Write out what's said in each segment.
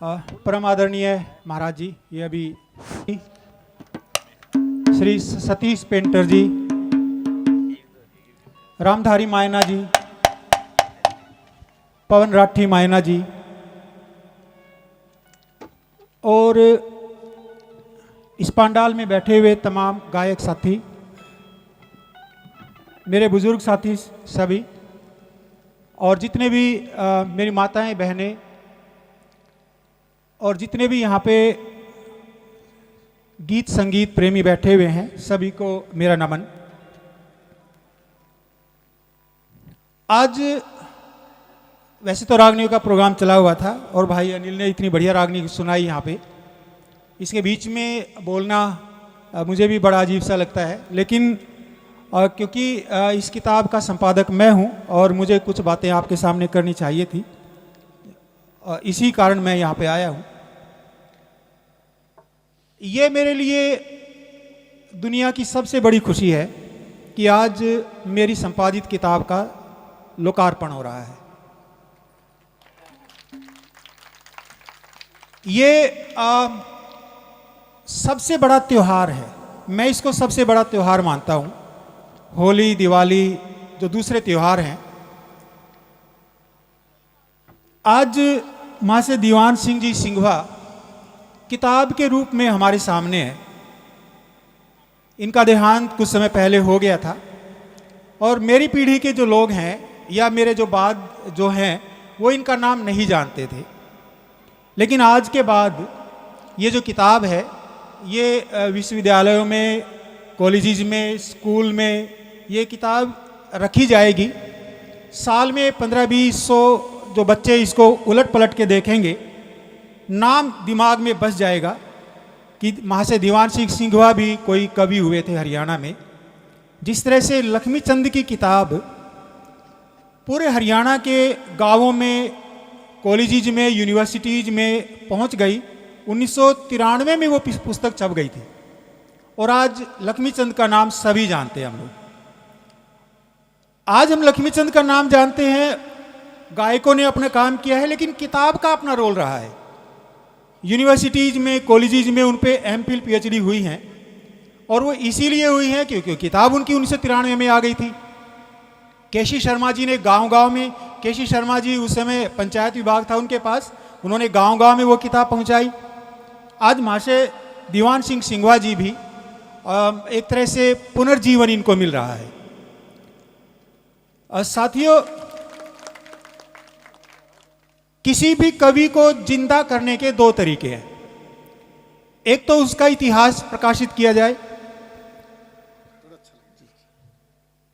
परम आदरणीय महाराज जी, ये अभी श्री सतीश पेंटर जी, रामधारी मायना जी, पवन राठी मायना जी और इस पंडाल में बैठे हुए तमाम गायक साथी, मेरे बुजुर्ग साथी सभी और जितने भी मेरी माताएं बहनें और जितने भी यहाँ पे गीत संगीत प्रेमी बैठे हुए हैं, सभी को मेरा नमन। आज वैसे तो रागनियों का प्रोग्राम चला हुआ था और भाई अनिल ने इतनी बढ़िया रागनी सुनाई यहाँ पे, इसके बीच में बोलना मुझे भी बड़ा अजीब सा लगता है, लेकिन क्योंकि इस किताब का संपादक मैं हूँ और मुझे कुछ बातें आपके सामने करनी चाहिए थी, इसी कारण मैं यहाँ पे आया हूँ। ये मेरे लिए दुनिया की सबसे बड़ी खुशी है कि आज मेरी संपादित किताब का लोकार्पण हो रहा है। ये सबसे बड़ा त्यौहार है, मैं इसको सबसे बड़ा त्यौहार मानता हूँ। होली, दिवाली जो दूसरे त्यौहार हैं, आज महाशय दीवान सिंह जी सिंघवा किताब के रूप में हमारे सामने है। इनका देहांत कुछ समय पहले हो गया था और मेरी पीढ़ी के जो लोग हैं या मेरे जो बाद जो हैं वो इनका नाम नहीं जानते थे, लेकिन आज के बाद ये जो किताब है ये विश्वविद्यालयों में, कॉलेजेस में, स्कूल में ये किताब रखी जाएगी। साल में 15-20 जो बच्चे इसको उलट पलट के देखेंगे, नाम दिमाग में बस जाएगा कि महाशय दीवान सिंह सिंघवा भी कोई कवि हुए थे हरियाणा में। जिस तरह से लक्ष्मीचंद की किताब पूरे हरियाणा के गांवों में, कॉलेजेस में, यूनिवर्सिटीज में पहुंच गई। 1993 में वो पुस्तक छप गई थी और आज लक्ष्मीचंद का नाम सभी जानते हैं हम लोग। आज हम लक्ष्मीचंद का नाम जानते हैं, गायकों ने अपना काम किया है, लेकिन किताब का अपना रोल रहा है। यूनिवर्सिटीज में, कॉलेजेस में उन पे एमफिल पीएचडी हुई हैं और वो इसीलिए हुई हैं क्योंकि किताब उनकी 1993 में आ गई थी। केसी शर्मा जी ने गांव-गांव में, केसी शर्मा जी उस समय पंचायत विभाग था उनके पास, उन्होंने गांव-गांव में वो किताब पहुंचाई। आज महाशय दीवान सिंह सिंघवा जी भी एक तरह से पुनर्जीवन इनको मिल रहा है। साथियों, किसी भी कवि को जिंदा करने के दो तरीके हैं। एक तो उसका इतिहास प्रकाशित किया जाए,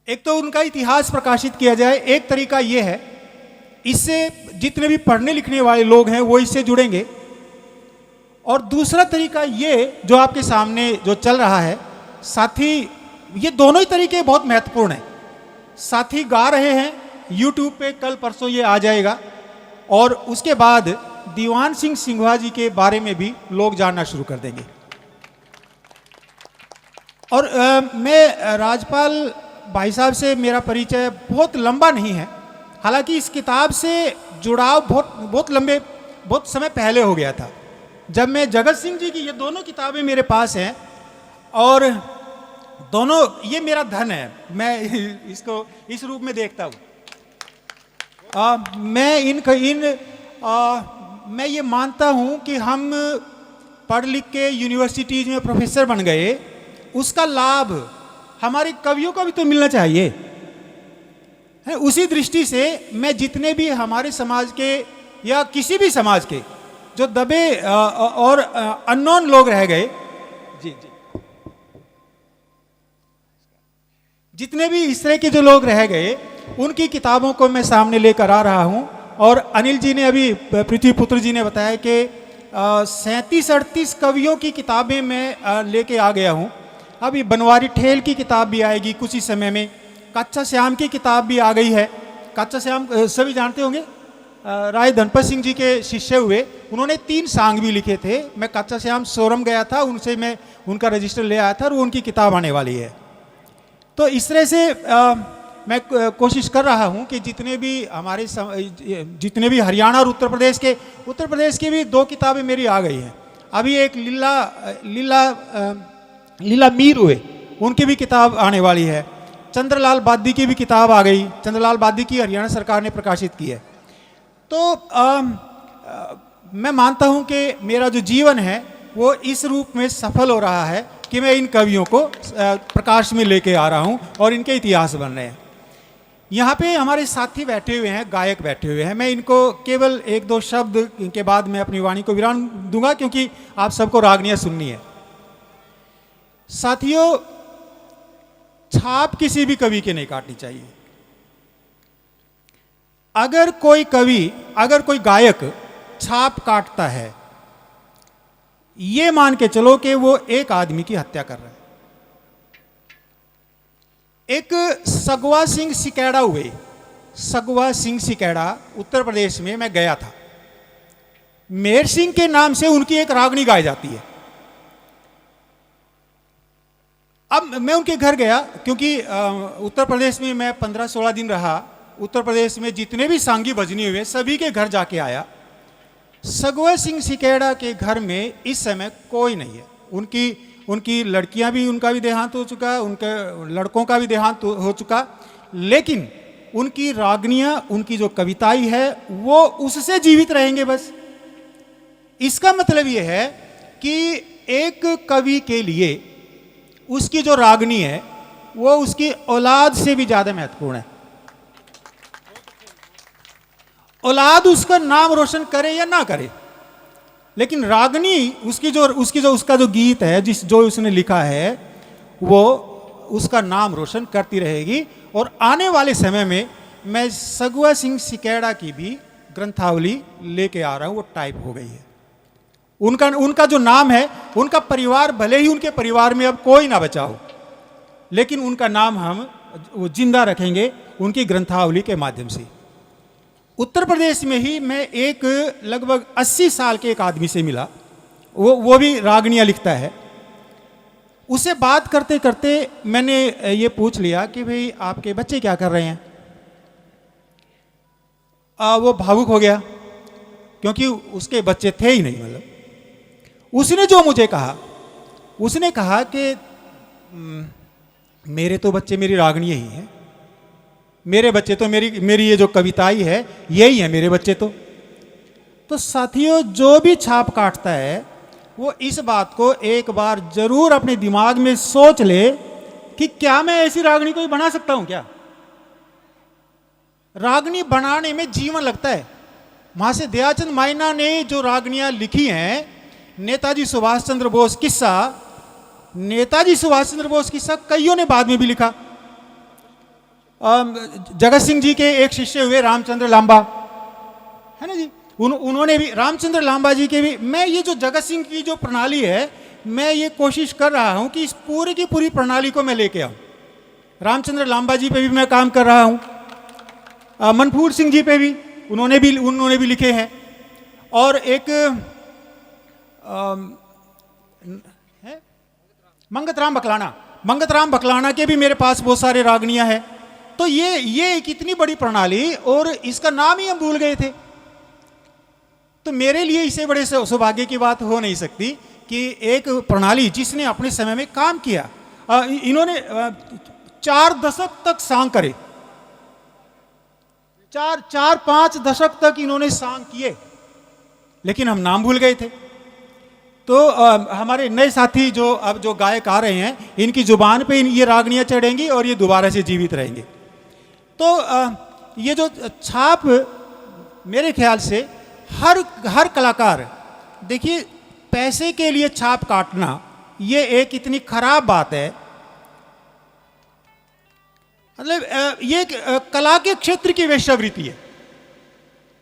एक तो उनका इतिहास प्रकाशित किया जाए। एक तरीका यह है, इससे जितने भी पढ़ने लिखने वाले लोग हैं वो इससे जुड़ेंगे। और दूसरा तरीका ये जो आपके सामने जो चल रहा है, साथी ये दोनों ही तरीके बहुत महत्वपूर्ण हैं। साथी गा रहे हैं, यूट्यूब पे कल परसों ये आ जाएगा और उसके बाद दीवान सिंह सिंघवा जी के बारे में भी लोग जानना शुरू कर देंगे। और मैं राजपाल भाई साहब से मेरा परिचय बहुत लंबा नहीं है, हालांकि इस किताब से जुड़ाव बहुत समय पहले हो गया था, जब मैं जगत सिंह जी की ये दोनों किताबें मेरे पास हैं और दोनों ये मेरा धन है, मैं इसको इस रूप में देखता हूँ। मैं ये मानता हूँ कि हम पढ़ लिख के यूनिवर्सिटीज में प्रोफेसर बन गए, उसका लाभ हमारे कवियों को भी तो मिलना चाहिए है। उसी दृष्टि से मैं जितने भी हमारे समाज के या किसी भी समाज के जो दबे और अननोन लोग रह गए, जी जितने भी इस तरह के जो लोग रह गए, उनकी किताबों को मैं सामने लेकर आ रहा हूं। और अनिल जी ने अभी, पृथ्वी पुत्र जी ने बताया कि 37-38 कवियों की किताबें मैं लेके आ गया हूं। अभी बनवारी ठेल की किताब भी आएगी कुछ ही समय में, कच्चा श्याम की किताब भी आ गई है। कच्चा श्याम सभी जानते होंगे, राय धनपत सिंह जी के शिष्य हुए, उन्होंने 3 सांग भी लिखे थे। मैं कच्चा श्याम सोरम गया था, उनसे मैं उनका रजिस्टर ले आया था और वो उनकी किताब आने वाली है। तो इस तरह से मैं कोशिश कर रहा हूं कि जितने भी हरियाणा और उत्तर प्रदेश की भी 2 किताबें मेरी आ गई हैं। अभी एक लीला मीर हुए, उनकी भी किताब आने वाली है। चंद्रलाल बादी की भी किताब आ गई, चंद्रलाल बादी की हरियाणा सरकार ने प्रकाशित की है। तो मैं मानता हूं कि मेरा जो जीवन है वो इस रूप में सफल हो रहा है कि मैं इन कवियों को प्रकाश में लेके आ रहा हूं और इनके इतिहास बन रहे हैं। यहाँ पे हमारे साथी बैठे हुए हैं, गायक बैठे हुए हैं। मैं इनको केवल 1-2 शब्द के बाद मैं अपनी वाणी को विराम दूंगा, क्योंकि आप सबको रागनियाँ सुननी है। साथियों, छाप किसी भी कवि की नहीं काटनी चाहिए। अगर कोई गायक छाप काटता है, ये मान के चलो कि वो एक आदमी की हत्या कर रहा है। एक सगवा सिंह सिकेड़ा उत्तर प्रदेश में मैं गया था। मेहर सिंह के नाम से उनकी एक रागनी गाई जाती है। अब मैं उनके घर गया, क्योंकि उत्तर प्रदेश में मैं 15-16 दिन रहा। उत्तर प्रदेश में जितने भी सांगी भजनी हुए सभी के घर जाके आया। सगवा सिंह सिकेड़ा के घर में इस समय कोई नहीं है। उनकी लड़कियां भी, उनका भी देहांत हो चुका, उनके लड़कों का भी देहांत हो चुका, लेकिन उनकी रागनियां, उनकी जो कविताई है वो उससे जीवित रहेंगे बस। इसका मतलब ये है कि एक कवि के लिए उसकी जो रागनी है वो उसकी औलाद से भी ज्यादा महत्वपूर्ण है। औलाद उसका नाम रोशन करे या ना करे, लेकिन रागनी उसका जो गीत है, जो उसने लिखा है, वो उसका नाम रोशन करती रहेगी। और आने वाले समय में मैं सगवा सिंह सिकेड़ा की भी ग्रंथावली लेके आ रहा हूं। वो टाइप हो गई है। उनका जो नाम है, उनका परिवार, भले ही उनके परिवार में अब कोई ना बचा हो, लेकिन उनका नाम हम वो जिंदा रखेंगे उनकी ग्रंथावली के माध्यम से। उत्तर प्रदेश में ही मैं एक लगभग 80 साल के एक आदमी से मिला। वो भी रागनियाँ लिखता है। उससे बात करते करते मैंने ये पूछ लिया कि भाई आपके बच्चे क्या कर रहे हैं। वो भावुक हो गया, क्योंकि उसके बच्चे थे ही नहीं। मतलब उसने जो मुझे कहा, उसने कहा कि मेरे तो बच्चे मेरी रागनियाँ ही हैं, मेरे बच्चे तो मेरी ये जो कविताई है यही है मेरे बच्चे तो साथियों, जो भी छाप काटता है वो इस बात को एक बार जरूर अपने दिमाग में सोच ले कि क्या मैं ऐसी रागनी कोई बना सकता हूं क्या। रागनी बनाने में जीवन लगता है। महाशय दयाचंद माइना ने जो रागनियां लिखी हैं, नेताजी सुभाष चंद्र बोस किस्सा कईयों ने बाद में भी लिखा। जगत सिंह जी के एक शिष्य हुए रामचंद्र लांबा, है ना जी, उन्होंने भी, रामचंद्र लांबा जी के भी। मैं ये जो जगत सिंह की जो प्रणाली है, मैं ये कोशिश कर रहा हूं कि इस पूरी की पूरी प्रणाली को मैं लेके आऊं। रामचंद्र लांबा जी पे भी मैं काम कर रहा हूं। मनफूर सिंह जी पे भी उन्होंने भी लिखे हैं। और एक मंगत राम बकलाना के भी मेरे पास बहुत सारे रागनियां हैं। तो ये एक इतनी बड़ी प्रणाली, और इसका नाम ही हम भूल गए थे। तो मेरे लिए इससे बड़े सौभाग्य की बात हो नहीं सकती कि एक प्रणाली जिसने अपने समय में काम किया। इन्होंने 4 दशक तक सांग करे, 4-5 दशक तक इन्होंने सांग किए, लेकिन हम नाम भूल गए थे। तो हमारे नए साथी जो गायक आ रहे हैं, इनकी जुबान पे ये रागनियाँ चढ़ेंगी और ये दोबारा से जीवित रहेंगे। तो ये जो छाप, मेरे ख्याल से हर कलाकार, देखिए, पैसे के लिए छाप काटना ये एक इतनी खराब बात है। मतलब ये कला के क्षेत्र की वेश्यावृत्ति है।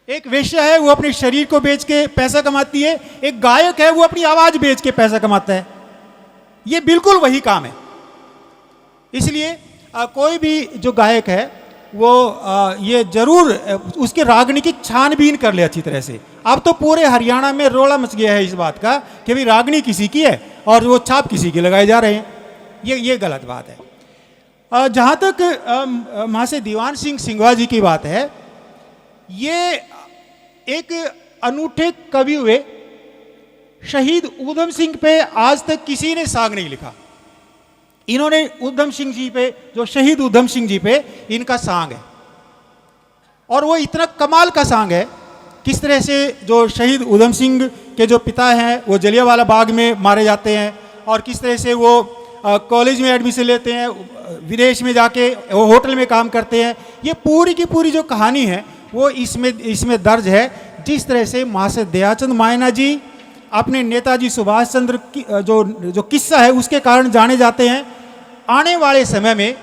एक वेश्या है, वो अपने शरीर को बेच के पैसा कमाती है। एक गायक है, वो अपनी आवाज बेच के पैसा कमाता है। ये बिल्कुल वही काम है। इसलिए कोई भी जो गायक है वो ये जरूर उसके रागनी की छानबीन कर ले अच्छी तरह से। अब तो पूरे हरियाणा में रोला मच गया है इस बात का कि भाई रागनी किसी की है और वो छाप किसी की लगाए जा रहे हैं। ये गलत बात है। जहाँ तक महाशय दीवान सिंह सिंघवा जी की बात है, ये एक अनूठे कवि हुए। शहीद ऊधम सिंह पे आज तक किसी ने सांग नहीं लिखा। इन्होंने ऊधम सिंह जी पे, जो शहीद ऊधम सिंह जी पे इनका सांग है, और वो इतना कमाल का सांग है। किस तरह से जो शहीद ऊधम सिंह के जो पिता हैं वो जलियांवाला बाग में मारे जाते हैं, और किस तरह से वो कॉलेज में एडमिशन लेते हैं, विदेश में जाके वो होटल में काम करते हैं। ये पूरी की पूरी जो कहानी है वो इसमें दर्ज है। जिस तरह से महाशय दयाचंद मायना जी अपने नेताजी सुभाष चंद्र की जो किस्सा है उसके कारण जाने जाते हैं, आने वाले समय में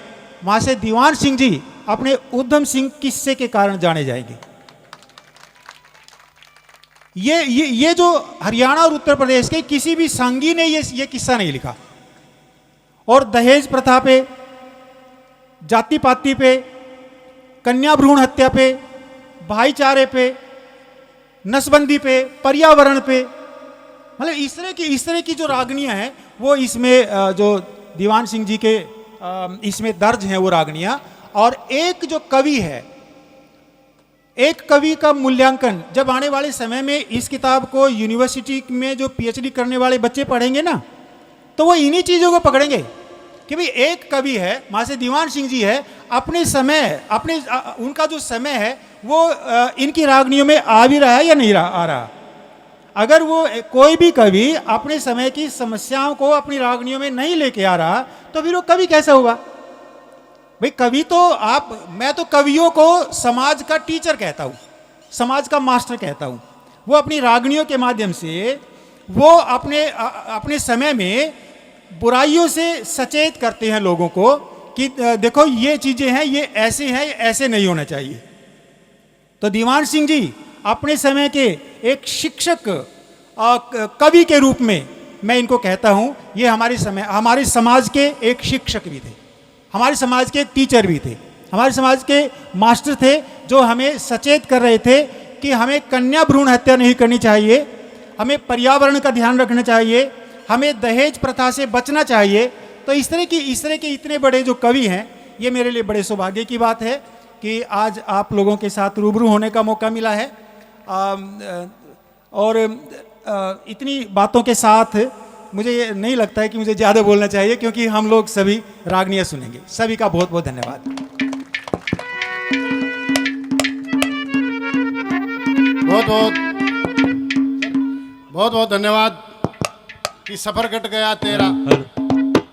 महाशय दीवान सिंह जी अपने ऊधम सिंह किस्से के कारण जाने जाएंगे। ये जो हरियाणा और उत्तर प्रदेश के किसी भी सांगी ने ये किस्सा नहीं लिखा। और दहेज प्रथा पे, जाति पाति पे, कन्या भ्रूण हत्या पे, भाईचारे पे, नसबंदी पे, पर्यावरण पे, मतलब इस तरह की जो रागनियां हैं वो इसमें जो दीवान सिंह जी के इसमें दर्ज हैं वो रागनियां। और एक जो कवि है, एक कवि का मूल्यांकन जब आने वाले समय में इस किताब को यूनिवर्सिटी में जो पीएचडी करने वाले बच्चे पढ़ेंगे ना, तो वो इन्हीं चीज़ों को पकड़ेंगे कि भाई एक कवि है, महाशय दीवान सिंह जी है, अपने समय उनका जो समय है वो इनकी रागनियों में आ भी रहा है या नहीं आ रहा। अगर वो कोई भी कवि अपने समय की समस्याओं को अपनी रागनियों में नहीं लेके आ रहा, तो फिर वो कवि कैसा होगा भाई? कवि तो मैं तो कवियों को समाज का टीचर कहता हूँ, समाज का मास्टर कहता हूँ। वो अपनी रागनियों के माध्यम से वो अपने समय में बुराइयों से सचेत करते हैं लोगों को कि देखो ये चीज़ें हैं, ये ऐसे नहीं होना चाहिए। तो दीवान सिंह जी अपने समय के एक शिक्षक कवि के रूप में मैं इनको कहता हूँ, ये हमारे समाज के एक शिक्षक भी थे, हमारे समाज के एक टीचर भी थे, हमारे समाज के मास्टर थे, जो हमें सचेत कर रहे थे कि हमें कन्या भ्रूण हत्या नहीं करनी चाहिए, हमें पर्यावरण का ध्यान रखना चाहिए, हमें दहेज प्रथा से बचना चाहिए। तो इस तरह के इतने बड़े जो कवि हैं, ये मेरे लिए बड़े सौभाग्य की बात है कि आज आप लोगों के साथ रूबरू होने का मौका मिला है। और इतनी बातों के साथ मुझे नहीं लगता है कि मुझे ज़्यादा बोलना चाहिए, क्योंकि हम लोग सभी रागनियाँ सुनेंगे। सभी का बहुत बहुत धन्यवाद। बहुत बहुत धन्यवाद कि सफ़र कट गया तेरा,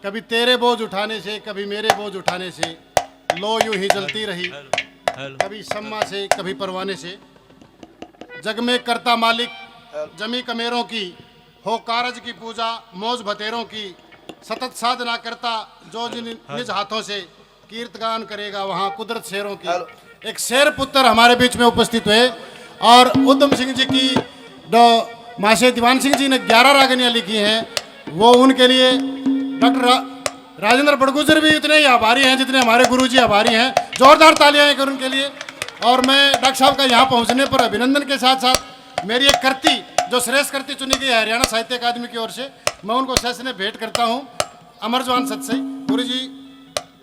कभी तेरे बोझ उठाने से, कभी मेरे बोझ उठाने से, लो यूं ही जलती रही, कभी सम्मा से, कभी परवाने से। जग में करता मालिक जमी कमेरों की, हो कारज की पूजा मौज भतेरों की, सतत साधना करता जो जिन निज हाथों से, कीर्तगान करेगा वहाँ कुदरत शेरों की। एक शेर पुत्र हमारे बीच में उपस्थित हुए, और ऊधम सिंह जी की जो महाशय दीवान सिंह जी ने 11 रागनियाँ लिखी हैं, वो उनके लिए डॉक्टर राजेंद्र बड़गुजर भी उतने ही आभारी हैं जितने हमारे गुरुजी आभारी हैं। जोरदार तालियां हैं उनके लिए। और मैं डॉक्टर साहब का यहाँ पहुँचने पर अभिनंदन के साथ साथ मेरी एक कृति जो श्रेष्ठ कृति चुनी गई है हरियाणा साहित्य अकादमी की ओर से, मैं उनको सहसने भेंट करता हूँ। अमर जवान सतसई गुरु जी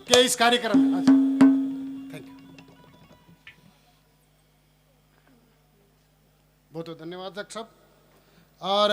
के इस कार्यक्रम में। थैंक यू, बहुत बहुत धन्यवाद डॉक्टर साहब। और